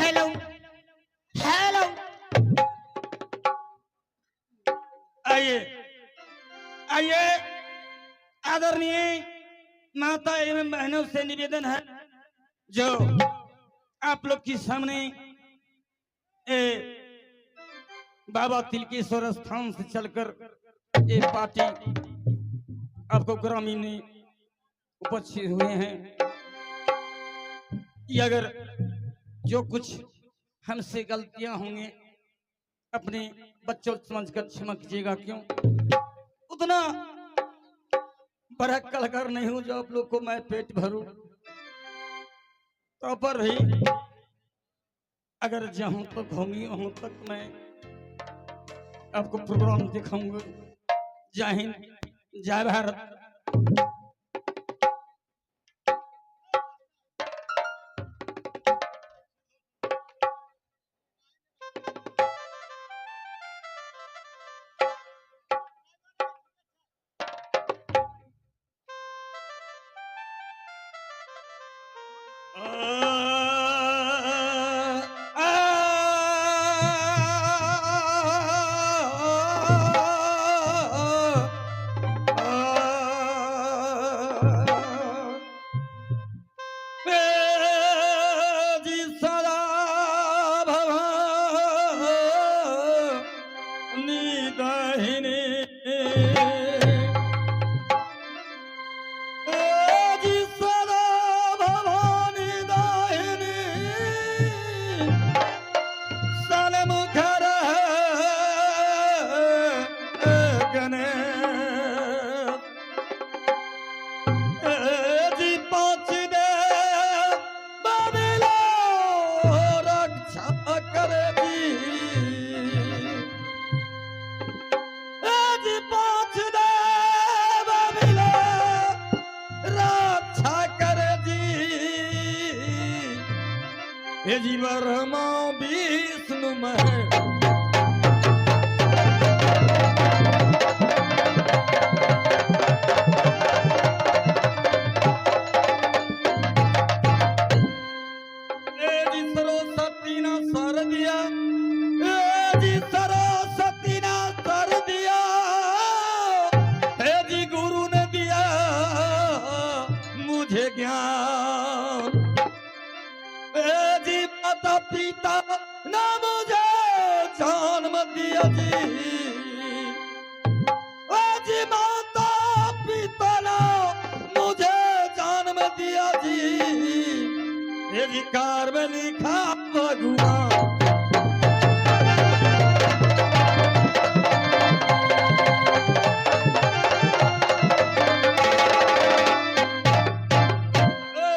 Hello hello. आइए आइए, आदरणीय माता एवं बहनों से निवेदन है जो आप लोग के सामने बाबा तिलकेश्वर स्थान से चलकर ये पार्टी आपको ग्रामीण उपस्थित हुए हैं। ये अगर जो कुछ हमसे गलतियां होंगी अपने बच्चों समझकर क्षमा कीजिएगा, क्यों उतना बड़ा कलाकार नहीं हूं जो आप लोग को मैं पेट भरूं। तो पर ही अगर जहां तक होंगी वहां तक मैं आपको प्रोग्राम दिखाऊंगा। जय हिंद, जय भारत। जीवर मां विष्णु महे सरस्वती ना सर दिया, जी सरस्वती ना सर दिया, जी गुरु ने दिया मुझे ज्ञान। माता पिता ना मुझे जन्म दिया जी माता पिता ना मुझे जन्म दिया जी। ये विकार में लिखा भगवान।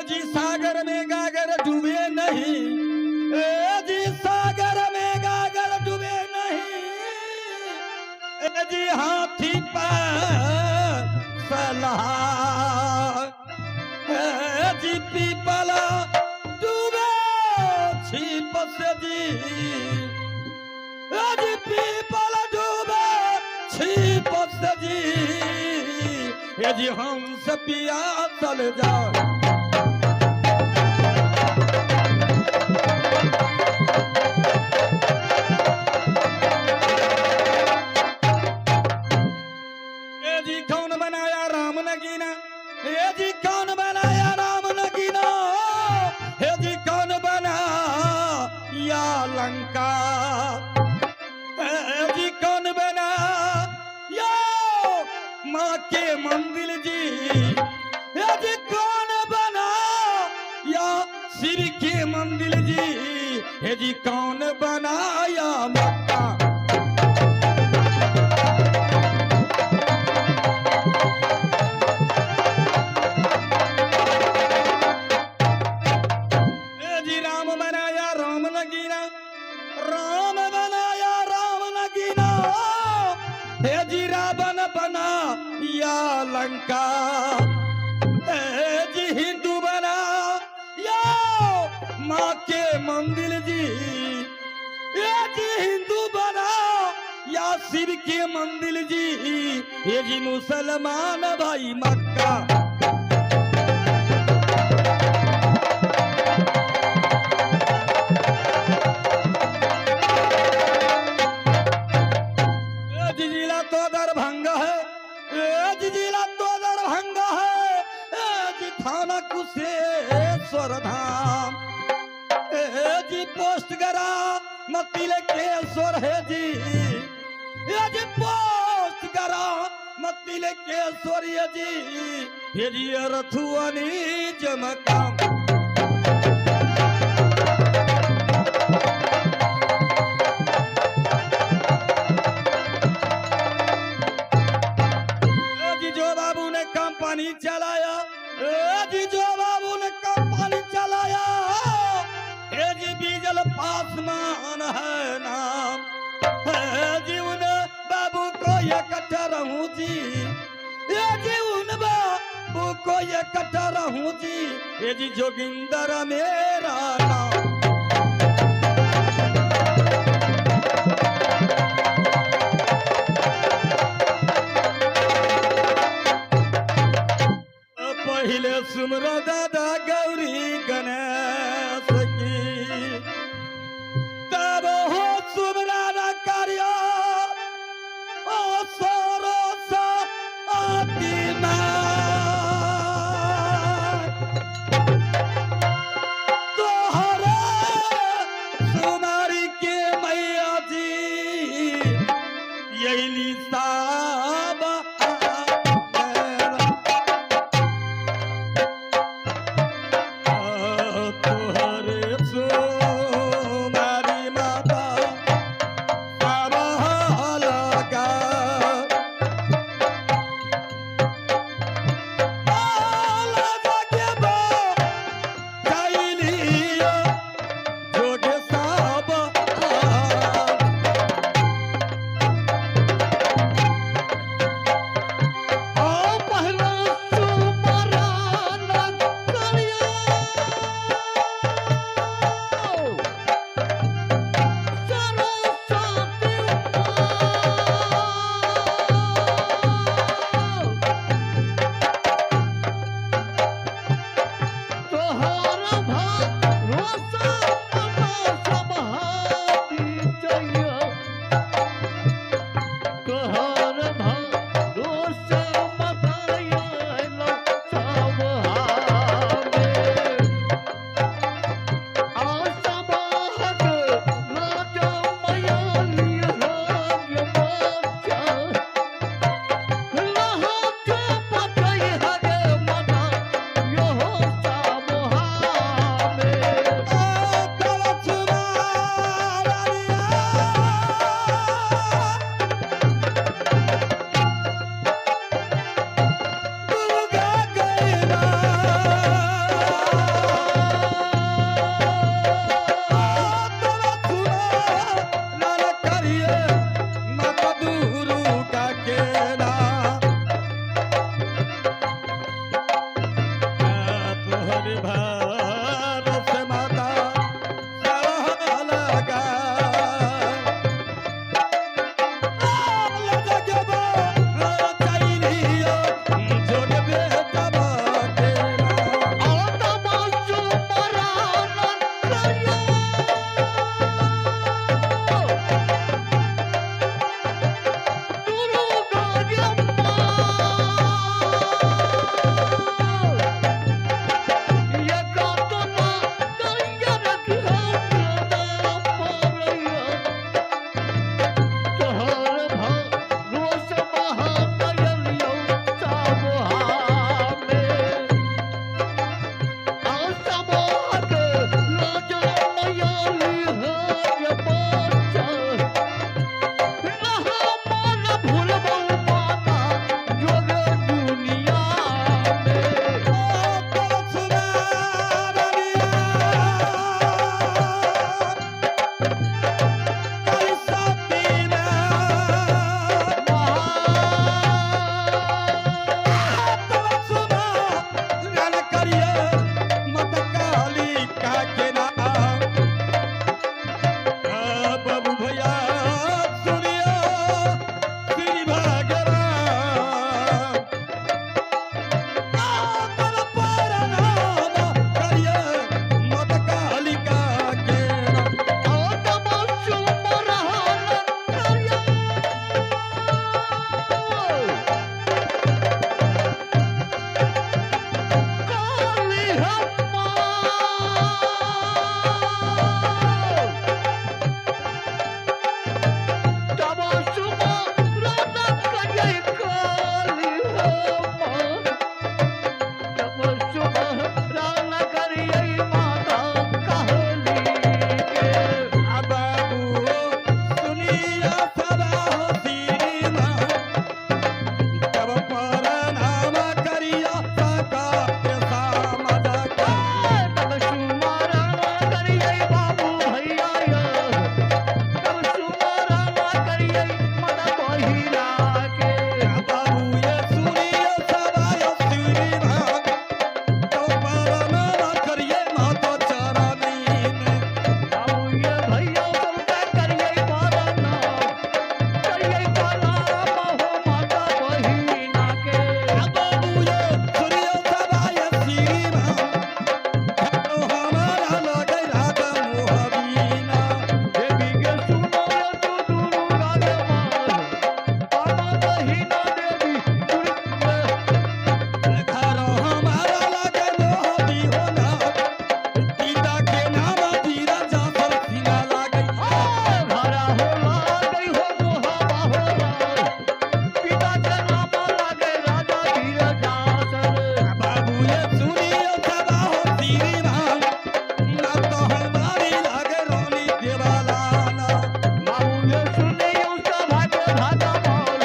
जी सागर में गागर डूबे नहीं, जी हाथी पर सलाह, जी पीपला डूबे छिप से जी पीपला डूबे छिप से जी हंस पिया चल जा। कौन बनाया राम नगीना, हे जी कौन बनाया राम नगीना, हे जी कौन बनाया लंका, हे जी कौन बनाया माँ के मंदिर जी, हे जी कौन बनाया शिव के मंदिर जी, हे जी कौन बनाया मक्का। बना या लंका, जी हिंदू बना या माँ के मंदिर जी, ये जी हिंदू बना या शिव के मंदिर जी, ये जी मुसलमान भाई मक्का। तो दरभंगा है, ए जी जिला तो दरभंगा है, ए जी थाना कुशेश्वर धाम, ए जी पोस्ट गरा मतिल केश्वर है जी, ए जी पोस्ट गरा मतिल केश्वर है जी, ये जी रथुआनी जमकाम। कंपनी चलाया, जी जो बाबू ने कंपनी चलाया, जी बीजल पासमान है नाम, जी उन बाबू को इकट्ठा रहूं जी, जी उन बाबू को इकट्ठा रहूं जी, जी जोगिंदर मेरा नाम। पहले सुमरो दादा गौरी गणेश की, तब हो सुमरा कार्य ओ सोरो सा आती तोहरे सुमारी के मैया जी, यही लिसा बहिना के बाबू ये सुनियो सबाय श्री भाग तो परम करिए माता चरणी में बाबू ये भैया सबका करिए पालना करिए पाला हो माता बहिना के बाबू ये सुनियो सबाय श्री भाग तो हमारा लगे राधा मोहबीना देवी के सुनो तू दुर्गा के माल पाला बहिना देवी दुर्गा घर हमारा लगे मोहबी होना पिता के नाम तीरा जाफर सीना लागे घरा होला गई हो मोहबा होला पिता के नाम लागे राजा धीर जासर बाबू ये सुनियो सदा हो श्री भाग ना तो हमारी लागे रोनी देवालाना बाबू ये सुनियो सभा के भागा माल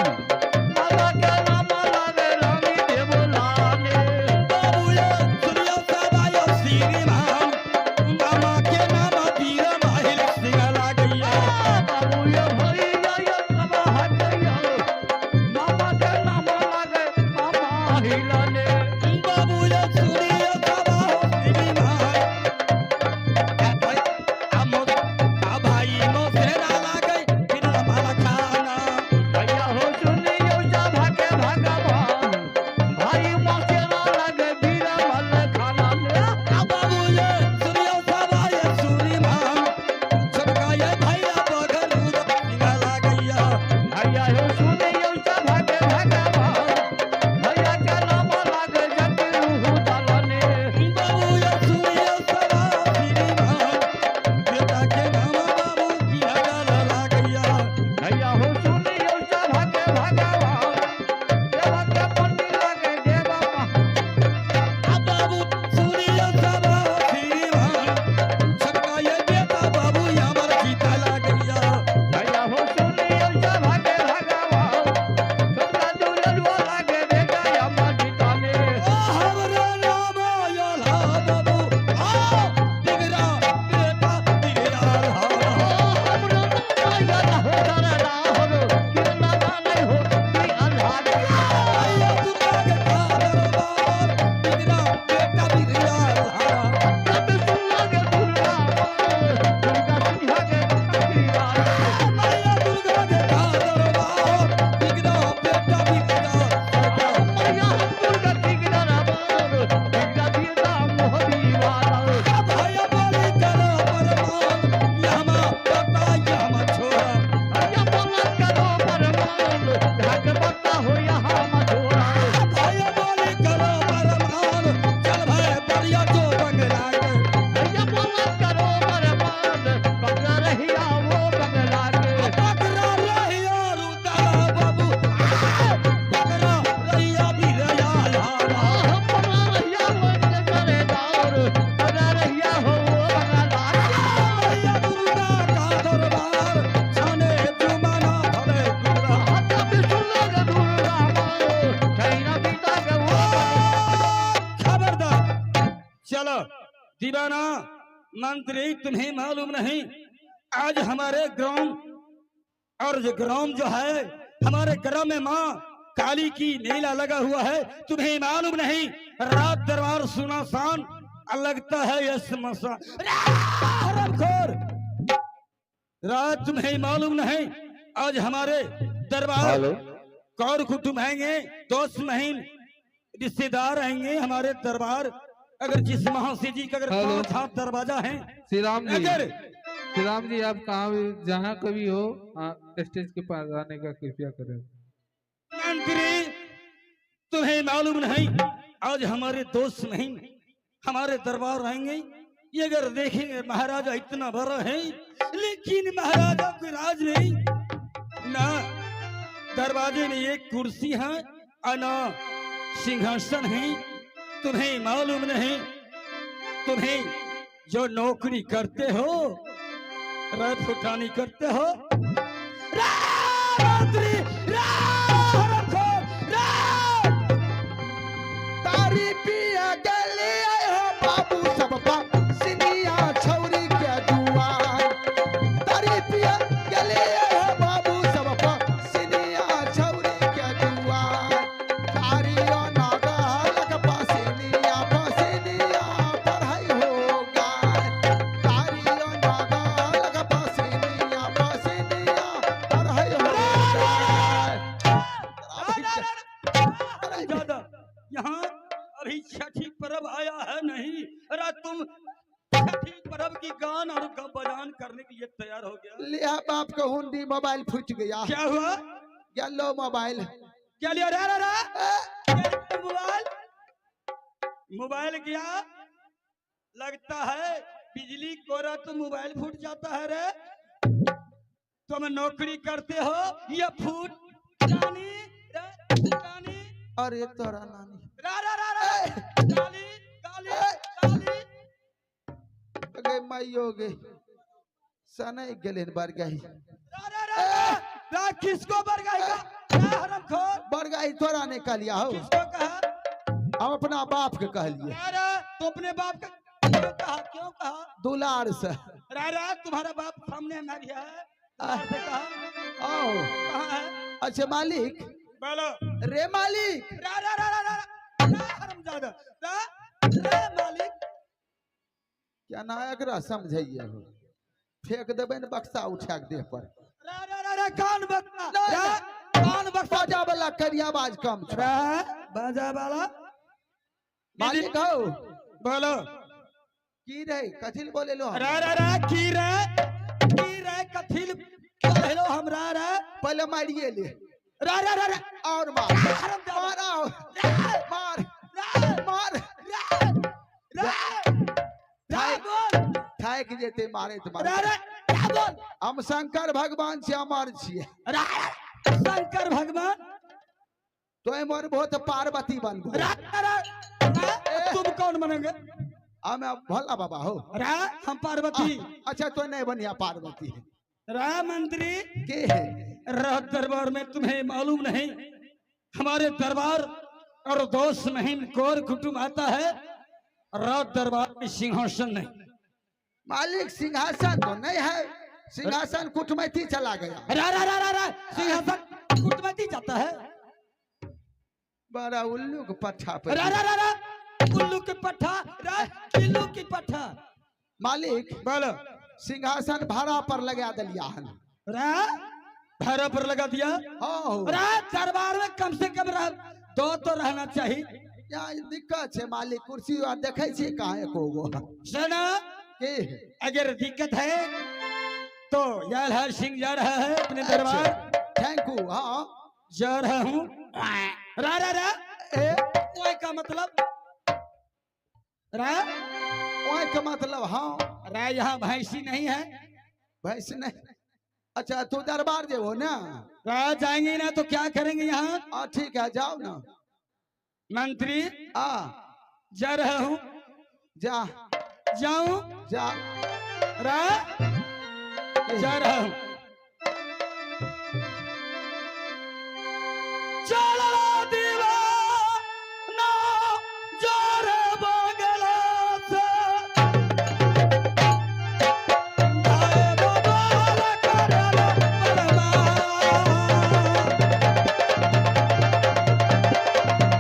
माता के नाम लागे रानी देवलाने बाबू ये सुनियो सदा हो श्री भाग मामा के नाम तीरा माहिल सिंह लागैया बाबू ये भैया ये सभा हटैया मामा के नाम लागे मामा हिलाने बाबू ये सुनियो सदा हो श्री भाग भाई मोसे ना लागे बिना माला खाना भैया हो सुनियो सभा के भागा माल भाई मोसे ना लागे बीरा मल खाना ने बाबू ये सुनियो सदा ये सूरी भाग सबका ये भैया बगल उधर सिंह लागैया भैया हो सुनियो सभा के भागा माल भैया के नाम लागे जति रूह दलने बाबू ये सुनियो सदा श्री भाग बेटा के नाम बाबू की हगल लागैया भैया हो सुनियो सभा के भागा माल देवा के पंडित लागे देवा बाबू सुनियो सदा श्री भाग सबका ये बेटा बाबू यामर जीता लागैया भैया हो सुनियो सभा के भागा माल सबका दुलरुआ लागे बेटा अम्मा जीताने हमरे नाम योला बाबू दिगरा बेटा दिगरा हमरा भैया ना हो डरना हो किरना नहीं हो ती अल्लाह के आया दुर्गा के दरबार दिगरा बेटा दिगरा तब सुना के दुर्गा दुर्गा सिंहा के कबीरा आया दुर्गा के दरबार दिगरा बेटा दिगरा मैया दुर्गा दिगरा राम दिगरा दिगरा मोहबी वाला भैया बोली करो परमान यामा बेटा यामा छोरा या बोला करो परमान भाग बता हो यहाँ मधुरा भैया बोली करो परमान चल भाई बढ़िया जो बंगला के या बोला करो परमान बंगला रहिया वो बंगला के बकरा रहिया रुदा बाबू बकरा रहिया भी रया लाला बंगला रहिया वो करे दार बंगला रहिया हो वो बंगला भैया दुर्गा का दरबार जाने जुमाना भले दुर्गा तब सुना के दुर्गा ठैना पिता के वो खबरदार चलो दीवाना मंत्री तुम्हें मालूम नहीं आज हमारे ग्राम और ये ग्राम जो है हमारे ग्राम में माँ काली की मेला लगा हुआ है तुम्हें मालूम नहीं रात दरबार सुनासान लगता है ये स्मशान हरामखोर रात तुम्हें मालूम नहीं आज हमारे दरबार कौर कुटुंब आएंगे दोस्त महीन रिश्तेदार आएंगे हमारे दरबार अगर जिस महाशय जी का अगर हेलो। 5 हाथ दरवाजा है श्री राम जी अगर आप कहाँ भी जहाँ कभी हो स्टेज के पास आने का कृपया करें। मंत्री तुम्हें मालूम नहीं आज हमारे दोस्त नहीं हमारे दरबार आएंगे ये अगर देखेंगे महाराजा इतना बड़ा है लेकिन महाराजा के राज नहीं ना दरवाजे में एक कुर्सी है और ना सिंहासन है तुम्हें मालूम नहीं तुम्हें जो नौकरी करते हो रात फुटानी करते हो रात्रि तारी पिया गले हो बाबू सब सिनिया छौरी के जुआन तारी पिया गले हो बाबू सब सिनिया गान और बजान करने के लिए तैयार हो गया। लिया बाप का हुंडी मोबाइल फूट गया। क्या हुआ? क्या लो मोबाइल। क्या लिया रे रे रे? मोबाइल मोबाइल क्या लगता है बिजली कोरा तो मोबाइल फूट जाता है रे। तुम नौकरी करते हो या फूट जानी रे जानी। अरे तोरा नानी रा रा रा रा गाली गाली गाली गई माइयो गे सने गेले बर गई। रा रा रा रा किसको बरगाएगा? रा हरामखोर बरगाई तोरा ने कह लिया हो। किसको कहा? हम अपना बाप के कह लिए। रा तो अपने बाप का क्यों कहा? क्यों कहा? दुलार से। रा तुम्हारा बाप सामने में भी है। दुलार से कहा? आओ कहाँ है? अच्छा मालिक बोलो रे मालिक। रा रा रा रा रा रा हरामजादा रा रे मालिक। क्या नायक रा समझाइए हो फेंक देबे न बक्सा उठा के देह पर। रा रा रा रा कान बक्सा रा कान बक्सा बाजा वाला करिया आवाज कम छ। रा बाजा वाला मालिक हो बोलो की रे कथिल बोले लो। रा रा रा की रे कथिल कहलो हमरा रे। पहले मारिए ले। रा रा रा रा और मार मार आओ मार मार ठाए के जेते मारे तो रा मारे। रा क्या बोल? हम शंकर भगवान से अमर छिए। रा शंकर भगवान तो मोर बहुत पार्वती बनबो। रा रा तुम कौन बनेंगे? हम भोला बाबा हो। रा हम पार्वती। अच्छा तो नहीं बनिया पार्वती है रा मंत्री के है? रात दरबार में तुम्हें मालूम नहीं हमारे दरबार और दोस्त महिम कौर कुटुंब आता है। रात दरबार में सिंहासन नहीं। मालिक सिंहासन तो नहीं है। सिंहासन कुटमैती चला गया। रा रा रा रा रा सिंहासन कुटमैती जाता है। बड़ा उल्लू के पट्ठा पर। रा रा रा रा उल्लू के पट्ठा रा किल्लू की पट्ठा। मालिक बोलो सिंहासन भाड़ा पर लगा दिया हन। रा भाड़ा पर लगा दिया। हो रा दरबार में कम से कम दो तो रहना चाहिए। यहाँ दिक्कत है मालिक कुर्सी और देखे छी कहाँ एको गो सुनो के अगर दिक्कत है तो यार हर सिंह जा रहा है अपने दरबार। Thank you. हाँ जा रहा हूँ। रा रा रा ए ओए का मतलब रा ओए का मतलब हाँ रा यहाँ भैंसी नहीं है। भैंस नहीं। अच्छा तू दरबार जे हो ना। रा जाएंगे ना तो क्या करेंगे यहाँ? हाँ ठीक है जाओ ना। मंत्री आ जा रहा हूँ। जा जाऊं जा रा जा रहा हूँ। चलो दीवाना जोर बगला से आए बबाल करला परमा।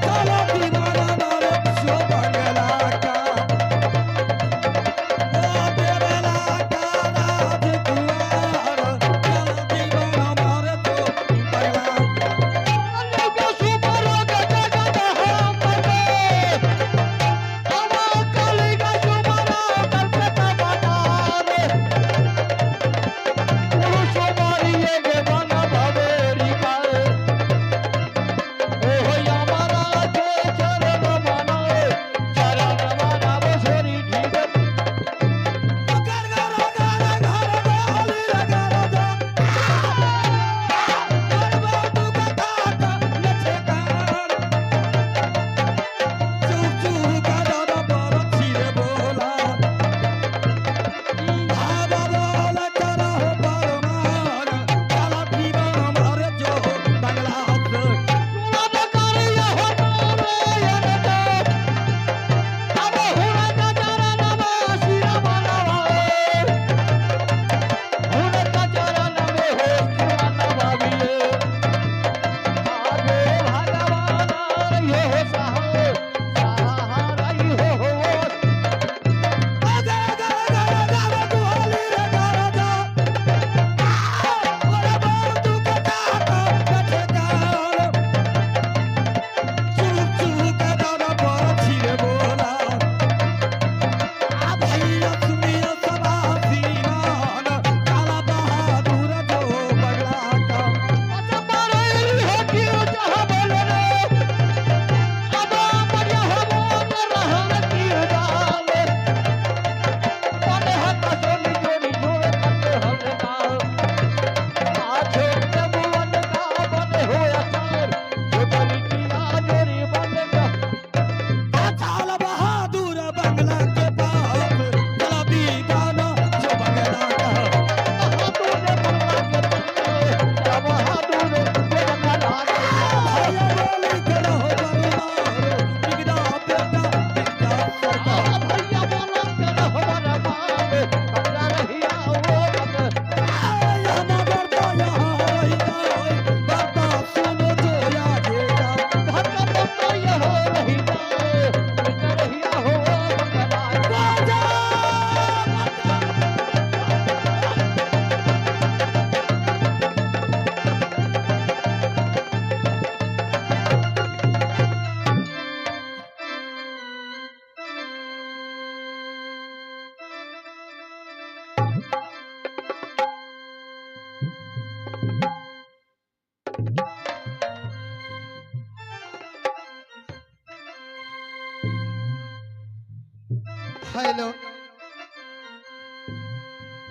चलो दीवाना मारे जो बगला का ओ देवला का राजकुमार hello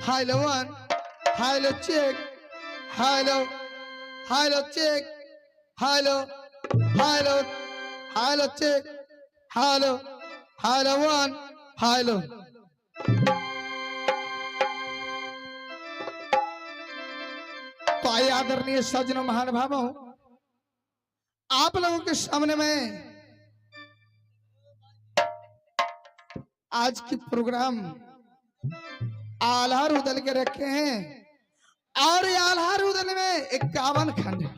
hello one hello check hello hello check hello hello hello check hello hello one hello. तो आइए आदरणीय सज्जनों महानुभावों, आप लोगों के सामने में आज की प्रोग्राम आल्हा रुदल के रखे हैं और ये आल्हा रुदल में 51 खंड है।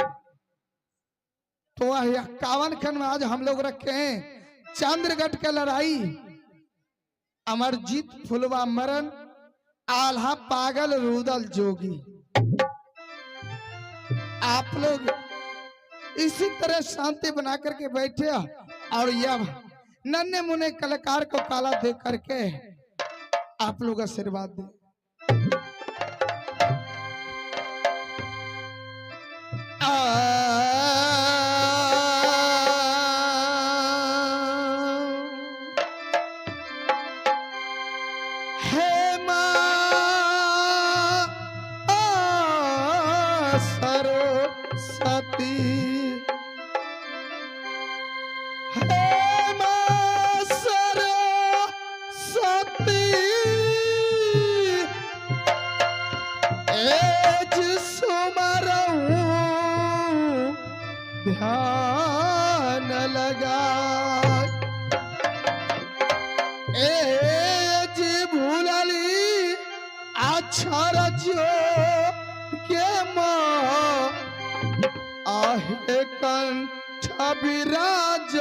तो 51 खंड में आज हम लोग रखे हैं चंद्रगढ़ का लड़ाई, अमरजीत फुलवा मरण, आल्हा पागल रुदल जोगी। आप लोग इसी तरह शांति बना करके बैठे और यह नन्हे मुन्ने कलाकार को काला दे करके आप लोग आशीर्वाद दें। हे मां सरस्वती, ध्यान लगा एज भूलली अक्षर जो के माँ आहे कंठ विराज